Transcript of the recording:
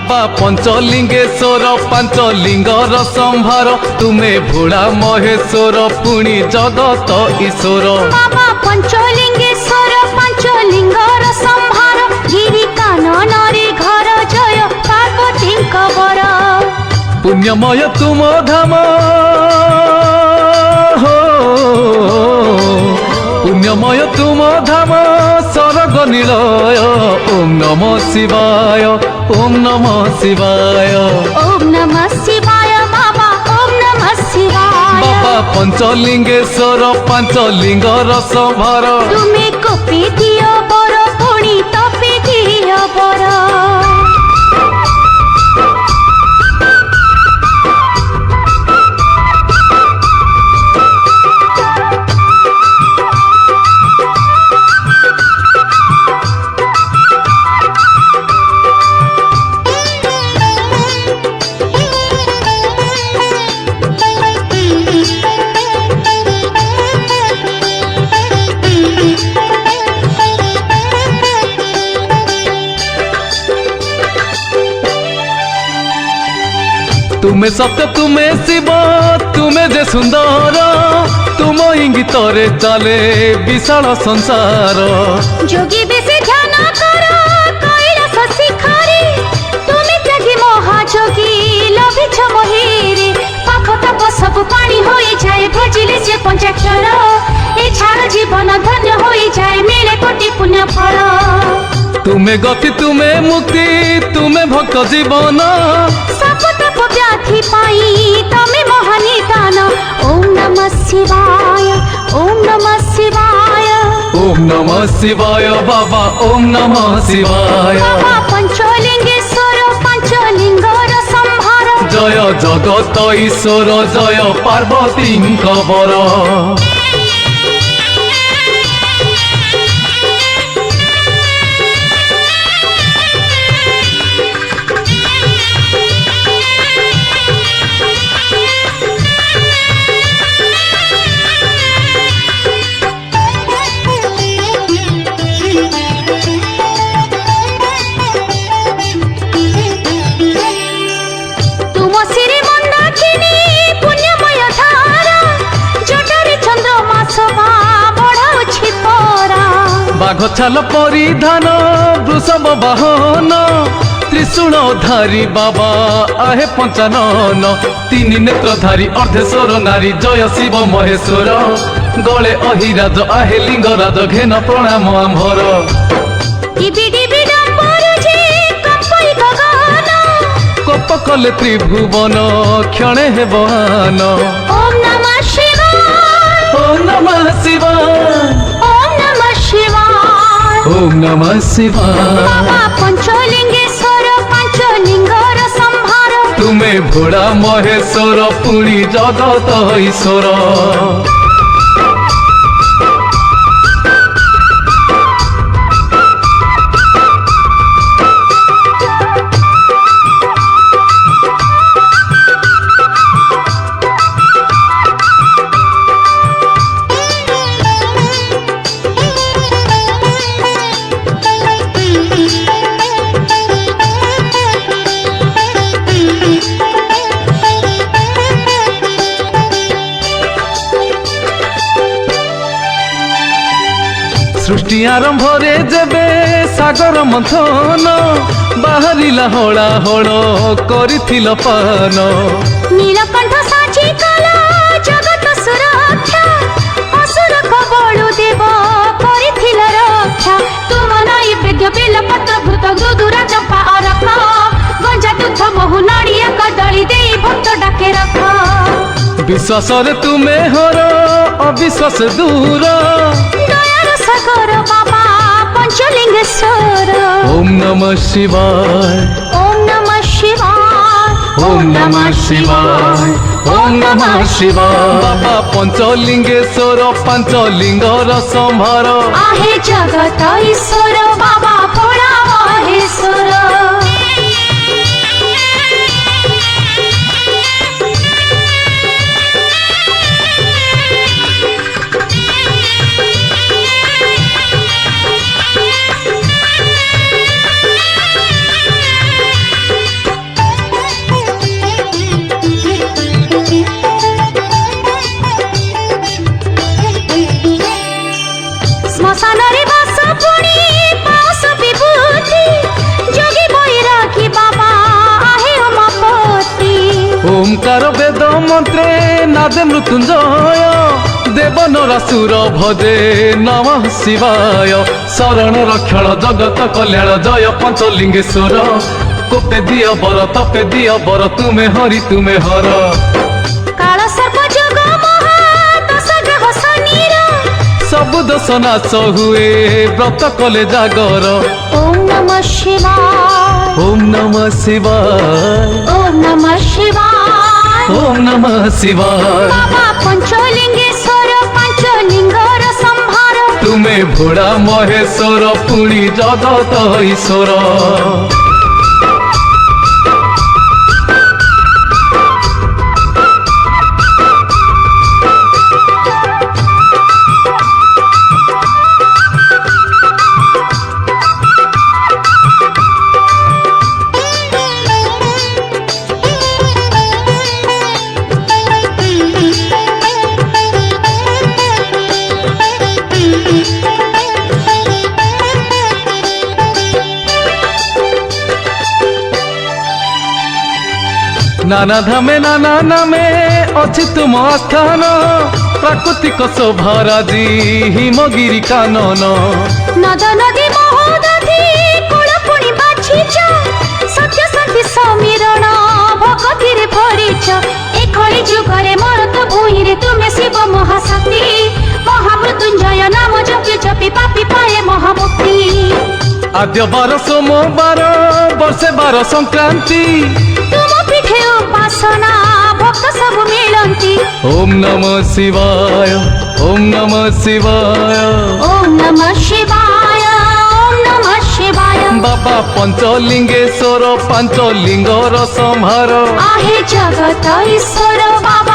बाबा पंचलिंगेश्वर पांचलिंगर संभार तुम्हें भोला महेश्वर पुणी जगत ईश्वर बाबा पंचलिंगेश्वर पांचलिंगर संभार गिरी कानन रे घर जय पार्वती वर पुण्यमय तुम धाम हो पुण्यमय तुम धाम स्वर्ग निलय ओम नमः शिवाय ओम नमः शिवाय ओम नमः शिवाय बाबा ओम नमः शिवाय बाबा पंचलिंगेश्वर पांचलिंगर संभार तुम्हें कोपी दियो बर पुणी तपी दियो बर तुम्हें सत्य तुम्हें शिव तुम्हें जे सुंदर तुम इंगित रे चले विशाल संसार जोगी बेसे ध्यान कर कैलास शिखरे तुम्हें त्यागी महाजोगी लभिछ मोहिरे पाप ताप सब पानी होई जाए भजिले से पंचाक्षर ए छाड़ जीवन धन्य होई जाए मिले कोटि पुण्य फल तुम्हें गति तुम्हें मुक्ति तुम्हें भक्त जीवन सब तप व्याधि पाई तमे महानिदान ओम नमः शिवाय ओम नमः शिवाय ओम नमः शिवाय बाबा ओम नमः शिवाय बाबा पंचलिंगेश्वर पांचलिंगर संभार जय जगत ईश्वर जय पार्वती वर बाघ छाल परिधान वृषभ वाहन त्रिशूल धारी बाबा आहे पंचानन तीन नेत्रधारी अर्धेश्वर नारी जय शिव महेश्वर गले अहिराज आहे लिंगराज घेन प्रणाम आम्भर कप कले त्रिभुवन क्षणे हे बहान ओम नमः शिवाय ओम नमः शिवाय ओम नमः शिवाय ओम नमः शिवाय बाबा पंचलिंगेश्वर पांचलिंगर संभार तुम्हें भोला महेश्वर पुणी जगत ईश्वर सृष्टि आरंभ रे जेबे सागर मंथन बाहरिला हला हल करिथिल पान नीलकंठ साची कला जगत सुरक्षा असुर कबळु देव करिथिल रक्षा तुम नई बेद्य बेल पत्र भूत गुदुरा चंपा अरख गंजा दूध महु नड़िया कदली देई भक्त डाके रख विश्वास रे तुम्हें हर अविश्वास दूर सागर बाबा पंचलिंगेश्वर ओम नमः शिवाय ओम नमः शिवाय ओम नमः शिवाय ओम नमः शिवाय बाबा पंचलिंगेश्वर पांचलिंगर संभार आहे जगत ईश्वर बाबा भोला महेश्वर ओंकार वेद मंत्रे नादे मृत्युंजय देवनरासुर भजे नमः शिवाय शरण रक्षण जगत कल्याण जय पंचलिंगेश्वर कोपे दिय बर तपे दिय बर तुमे हरि तुमे हर काल सर्प जोग महा दश ग्रह शनिर सब दोष नाश हुए व्रत कले जागर ओम नमः शिवाय ओम नमः शिवाय ओम नमः शिवाय ओम नमः शिवाय बाबा पंचलिंगेश्वर पंचलिंगर संहार तुमे भोड़ा महेश्वर पुणी जगत ईश्वर नाना धामे नाना नामे अच्छी तुम आस्थान प्राकृतिक शोभाराजी हिमगिरी कानन नद नदी महोदधि कुलपुणी बाछिच सत्य शांति समीरण भगति रे भरिच ए कଳି जुगरे मरत भूई रे तुमे शिव महाशक्ति महामृत्युंजय नाम जपि जपि पापी पाए महामुक्ति आद्य बार सोमवार वर्षे बार संक्रांति तुम पीठे उपासना भक्त सब मिलंती ओम नमः शिवाय ओम नमः शिवाय ओम नमः शिवाय ओम नमः शिवाय बाबा पंचलिंगेश्वर पांचलिंगर संहार आहे जगत ईश्वर बाबा